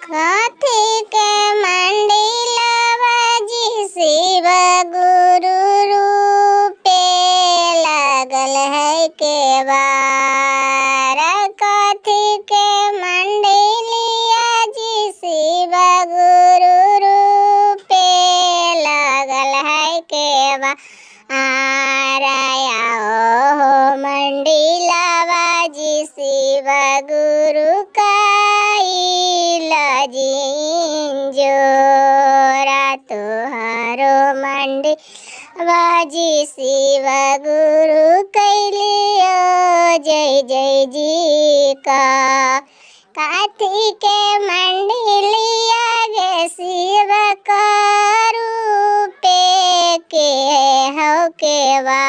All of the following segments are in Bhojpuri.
हाथी के मंडिलवा जी शिव गुरु रूपे लागल है केवार। कथी के मंडिलिया जी शिव गुरु रूपे लागल है केवार। आया हो मंडिलवा जी शिव गुरु जोरा तोहरो मंडिलवा जी शिव गुरु कैलियो जय जय जी का। काथी के मंडिलिया गे शिव रूपे के हो केवा।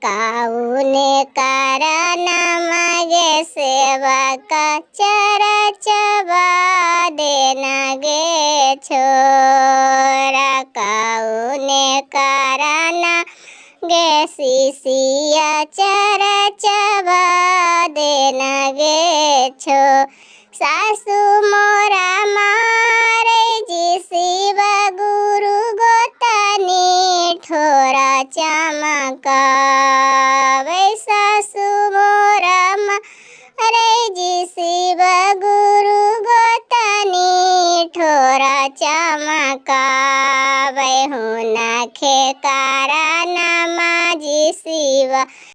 काउने कारण मगे सेवा का चरा चबा देना गे छोरा। काउने कारण गे शिशिया चरा चबा देना गे छो। सासु मोरा मारे जी शिव गुरु गोतनी ठोरा चमका। सासु मोरा मारे जी शिव गुरु गोतनी ठोरा चमका। हुना खे कारण जी शिव